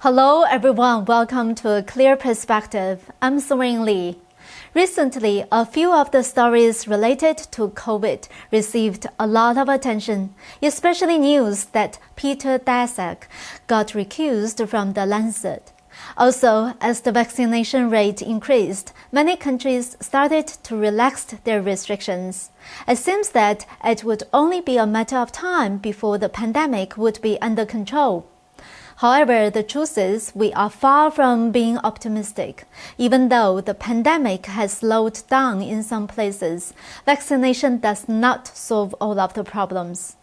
Hello everyone, welcome to A Clear Perspective. I'm Serene. Recently, a few of the stories related to COVID received a lot of attention, especially news that Peter Daszak got recused from the Lancet. Also, as the vaccination rate increased, many countries started to relax their restrictions. It seems that it would only be a matter of time before the pandemic would be under control. However, the truth is we are far from being optimistic. Even though the pandemic has slowed down in some places, vaccination does not solve all of the problems.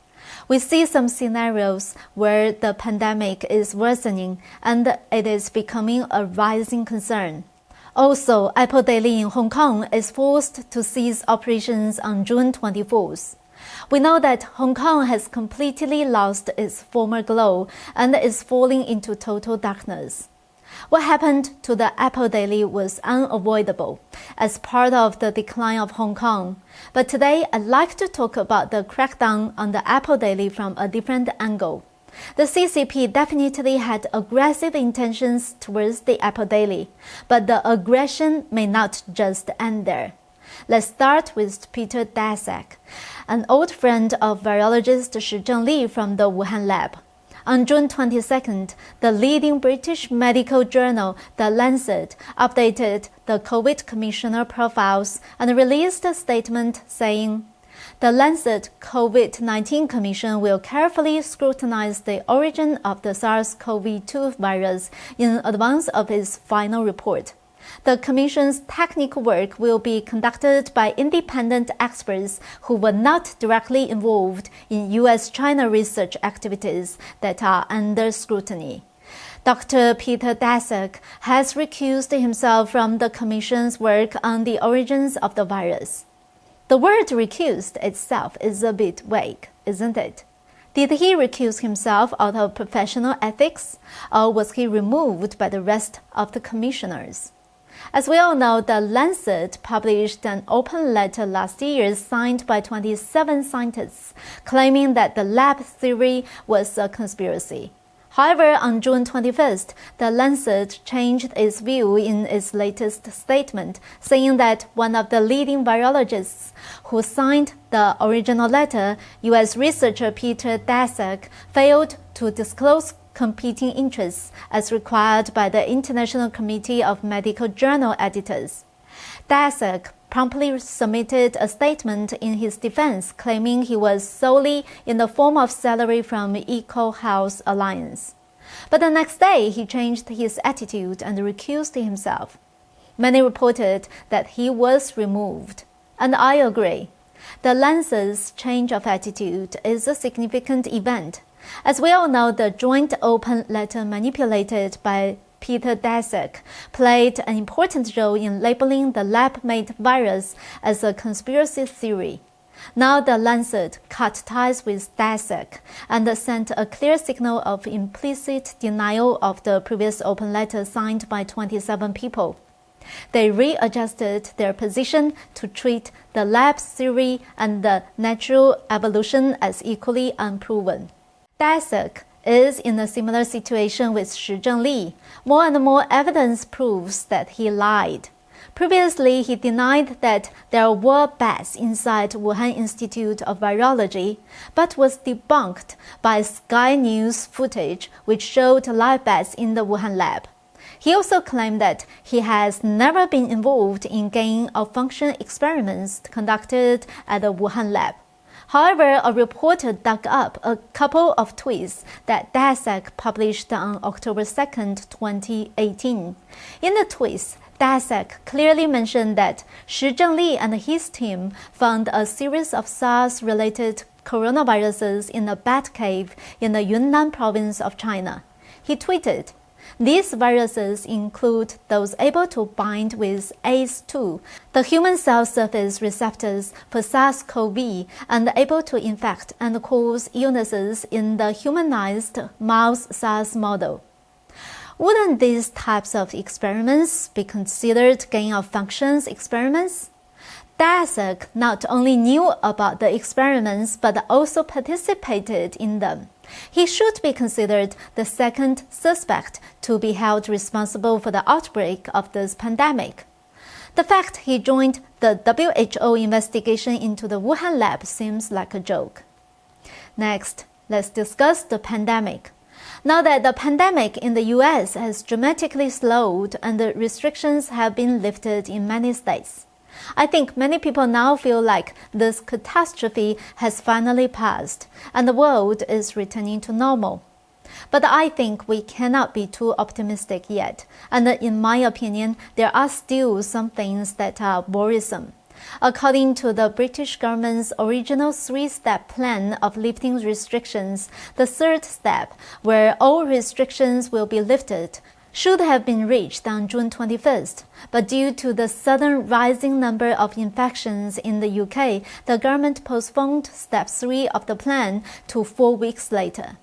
We see some scenarios where the pandemic is worsening and it is becoming a rising concern. Also, Apple Daily in Hong Kong is forced to cease operations on June 24th. We know that Hong Kong has completely lost its former glow and is falling into total darkness. What happened to the Apple Daily was unavoidable as part of the decline of Hong Kong. But today, I'd like to talk about the crackdown on the Apple Daily from a different angle. The CCP definitely had aggressive intentions towards the Apple Daily, but the aggression may not just end there. Let's start with Peter Daszak, an old friend of virologist Serene Lai from the Wuhan lab. On June 22nd, the leading British medical journal, The Lancet, updated the COVID commissioner profiles and released a statement saying, "The Lancet COVID-19 Commission will carefully scrutinize the origin of the SARS-CoV-2 virus in advance of its final report. The Commission's technical work will be conducted by independent experts who were not directly involved in U.S.-China research activities that are under scrutiny." Dr. Peter Daszak has recused himself from the Commission's work on the origins of the virus. The word recused itself is a bit vague, isn't it? Did he recuse himself out of professional ethics, or was he removed by the rest of the commissioners? As we all know, The Lancet published an open letter last year signed by 27 scientists, claiming that the lab theory was a conspiracy. However, on June 21st, The Lancet changed its view in its latest statement, saying that one of the leading virologists who signed the original letter, U.S. researcher Peter Daszak, failed to disclose competing interests as required by the International Committee of Medical Journal Editors. Daszak promptly submitted a statement in his defense, claiming he was solely in the form of salary from EcoHealth Alliance. But the next day, he changed his attitude and recused himself. Many reported that he was removed, and I agree. The Lancet's change of attitude is a significant event. As we all know, the joint open letter manipulated by Peter Daszak played an important role in labeling the lab-made virus as a conspiracy theory. Now The Lancet cut ties with Daszak and sent a clear signal of implicit denial of the previous open letter signed by 27 people. They readjusted their position to treat the lab theory and the natural evolution as equally unproven. Daszak is in a similar situation with Serene Lai. More and more evidence proves that he lied. Previously, he denied that there were bats inside Wuhan Institute of Virology, but was debunked by Sky News footage which showed live bats in the Wuhan lab. He also claimed that he has never been involved in gain-of-function experiments conducted at the Wuhan lab. However, a reporter dug up a couple of tweets that Daszak published on October 2nd, 2018. In the tweets, Daszak clearly mentioned that Serene Lai and his team found a series of SARS-related coronaviruses in a bat cave in the Yunnan province of China. He tweeted, "These viruses include those able to bind with ACE2, the human cell surface receptors for SARS-CoV, and able to infect and cause illnesses in the humanized mouse SARS model." Wouldn't these types of experiments be considered gain-of-functions experiments? Daszak not only knew about the experiments but also participated in them. He should be considered the second suspect to be held responsible for the outbreak of this pandemic. The fact he joined the WHO investigation into the Wuhan lab seems like a joke. Next, let's discuss the pandemic. Now that the pandemic in the US has dramatically slowed and the restrictions have been lifted in many states, I think many people now feel like this catastrophe has finally passed and the world is returning to normal. But I think we cannot be too optimistic yet, and in my opinion, there are still some things that are worrisome. According to the British government's original three-step plan of lifting restrictions, the third step, where all restrictions will be lifted, should have been reached on June 21st, but due to the sudden rising number of infections in the UK, the government postponed Step 3 of the plan to 4 weeks later.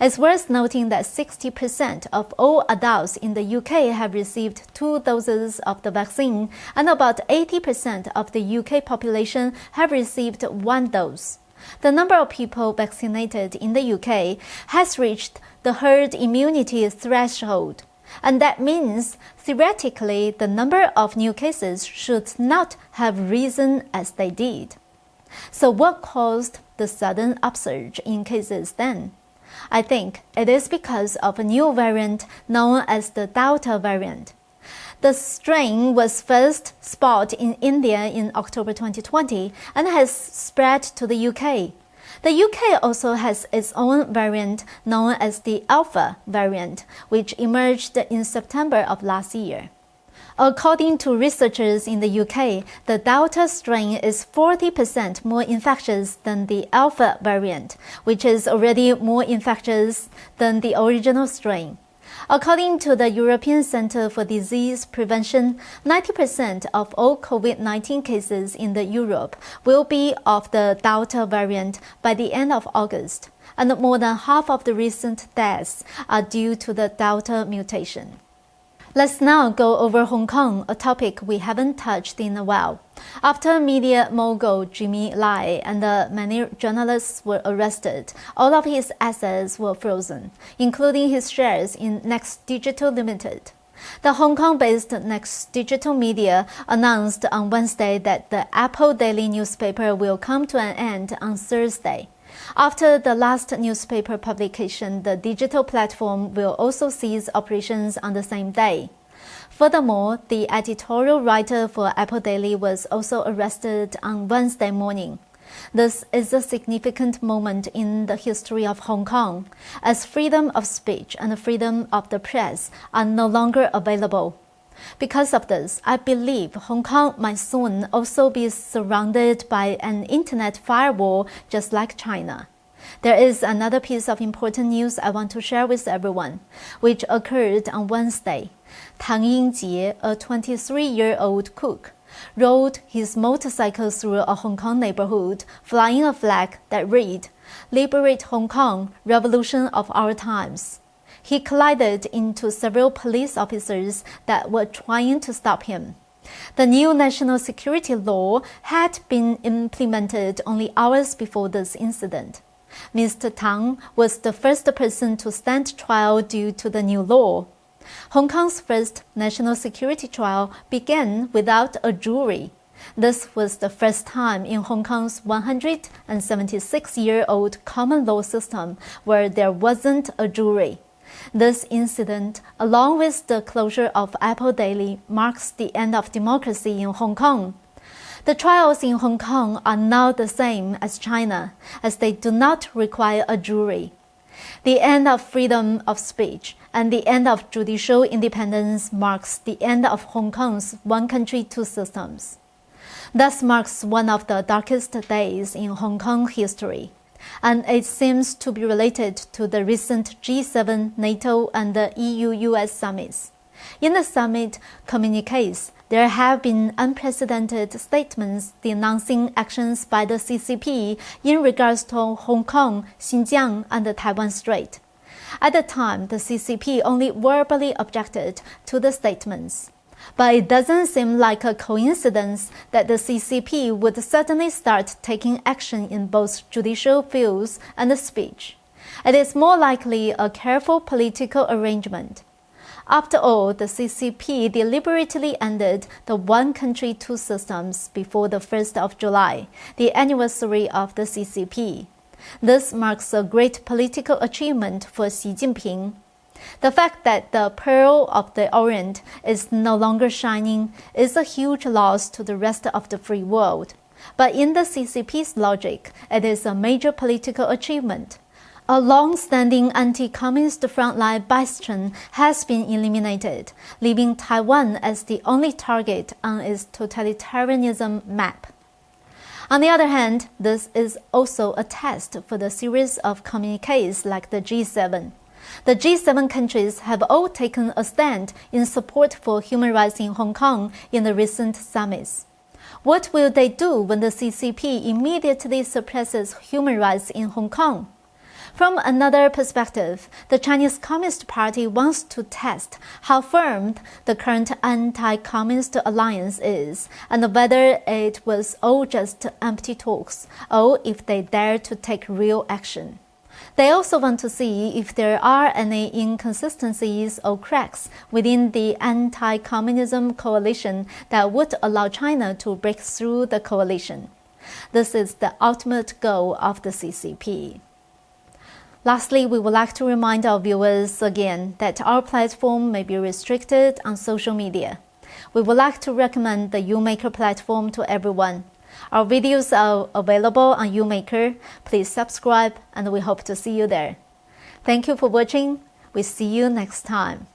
It's worth noting that 60% of all adults in the UK have received 2 doses of the vaccine, and about 80% of the UK population have received 1 dose. The number of people vaccinated in the UK has reached the herd immunity threshold, and that means theoretically the number of new cases should not have risen as they did. So what caused the sudden upsurge in cases then? I think it is because of a new variant known as the Delta variant. The strain was first spotted in India in October 2020 and has spread to the UK. The UK also has its own variant known as the Alpha variant, which emerged in September of last year. According to researchers in the UK, the Delta strain is 40% more infectious than the Alpha variant, which is already more infectious than the original strain. According to the European Centre for Disease Prevention, 90% of all COVID-19 cases in Europe will be of the Delta variant by the end of August, and more than half of the recent deaths are due to the Delta mutation. Let's now go over Hong Kong, a topic we haven't touched in a while. After media mogul Jimmy Lai and many journalists were arrested, all of his assets were frozen, including his shares in Next Digital Limited. The Hong Kong-based Next Digital Media announced on Wednesday that the Apple Daily newspaper will come to an end on Thursday. After the last newspaper publication, the digital platform will also cease operations on the same day. Furthermore, the editorial writer for Apple Daily was also arrested on Wednesday morning. This is a significant moment in the history of Hong Kong, as freedom of speech and freedom of the press are no longer available. Because of this, I believe Hong Kong might soon also be surrounded by an internet firewall just like China. There is another piece of important news I want to share with everyone, which occurred on Wednesday. Tang Yingjie, a 23-year-old cook, rode his motorcycle through a Hong Kong neighborhood, flying a flag that read, "Liberate Hong Kong, Revolution of Our Times." He collided into several police officers that were trying to stop him. The new national security law had been implemented only hours before this incident. Mr. Tang was the first person to stand trial due to the new law. Hong Kong's first national security trial began without a jury. This was the first time in Hong Kong's 176-year-old common law system where there wasn't a jury. This incident, along with the closure of Apple Daily, marks the end of democracy in Hong Kong. The trials in Hong Kong are now the same as China, as they do not require a jury. The end of freedom of speech and the end of judicial independence marks the end of Hong Kong's one country, two systems. Thus marks one of the darkest days in Hong Kong history, and it seems to be related to the recent G7, NATO, and the EU-US summits. In the summit communiques, there have been unprecedented statements denouncing actions by the CCP in regards to Hong Kong, Xinjiang, and the Taiwan Strait. At the time, the CCP only verbally objected to the statements. But it doesn't seem like a coincidence that the CCP would suddenly start taking action in both judicial fields and speech. It is more likely a careful political arrangement. After all, the CCP deliberately ended the one country, two systems before the 1st of July, the anniversary of the CCP. This marks a great political achievement for Xi Jinping. The fact that the pearl of the Orient is no longer shining is a huge loss to the rest of the free world. But in the CCP's logic, it is a major political achievement. A long-standing anti-communist frontline bastion has been eliminated, leaving Taiwan as the only target on its totalitarianism map. On the other hand, this is also a test for the series of communiques like the G7. The G7 countries have all taken a stand in support for human rights in Hong Kong in the recent summits. What will they do when the CCP immediately suppresses human rights in Hong Kong? From another perspective, the Chinese Communist Party wants to test how firm the current anti-communist alliance is and whether it was all just empty talks or if they dare to take real action. They also want to see if there are any inconsistencies or cracks within the anti-communism coalition that would allow China to break through the coalition. This is the ultimate goal of the CCP. Lastly, we would like to remind our viewers again that our platform may be restricted on social media. We would like to recommend the YouMaker platform to everyone. Our videos are available on YouMaker. Please subscribe and we hope to see you there. Thank you for watching. We'll see you next time.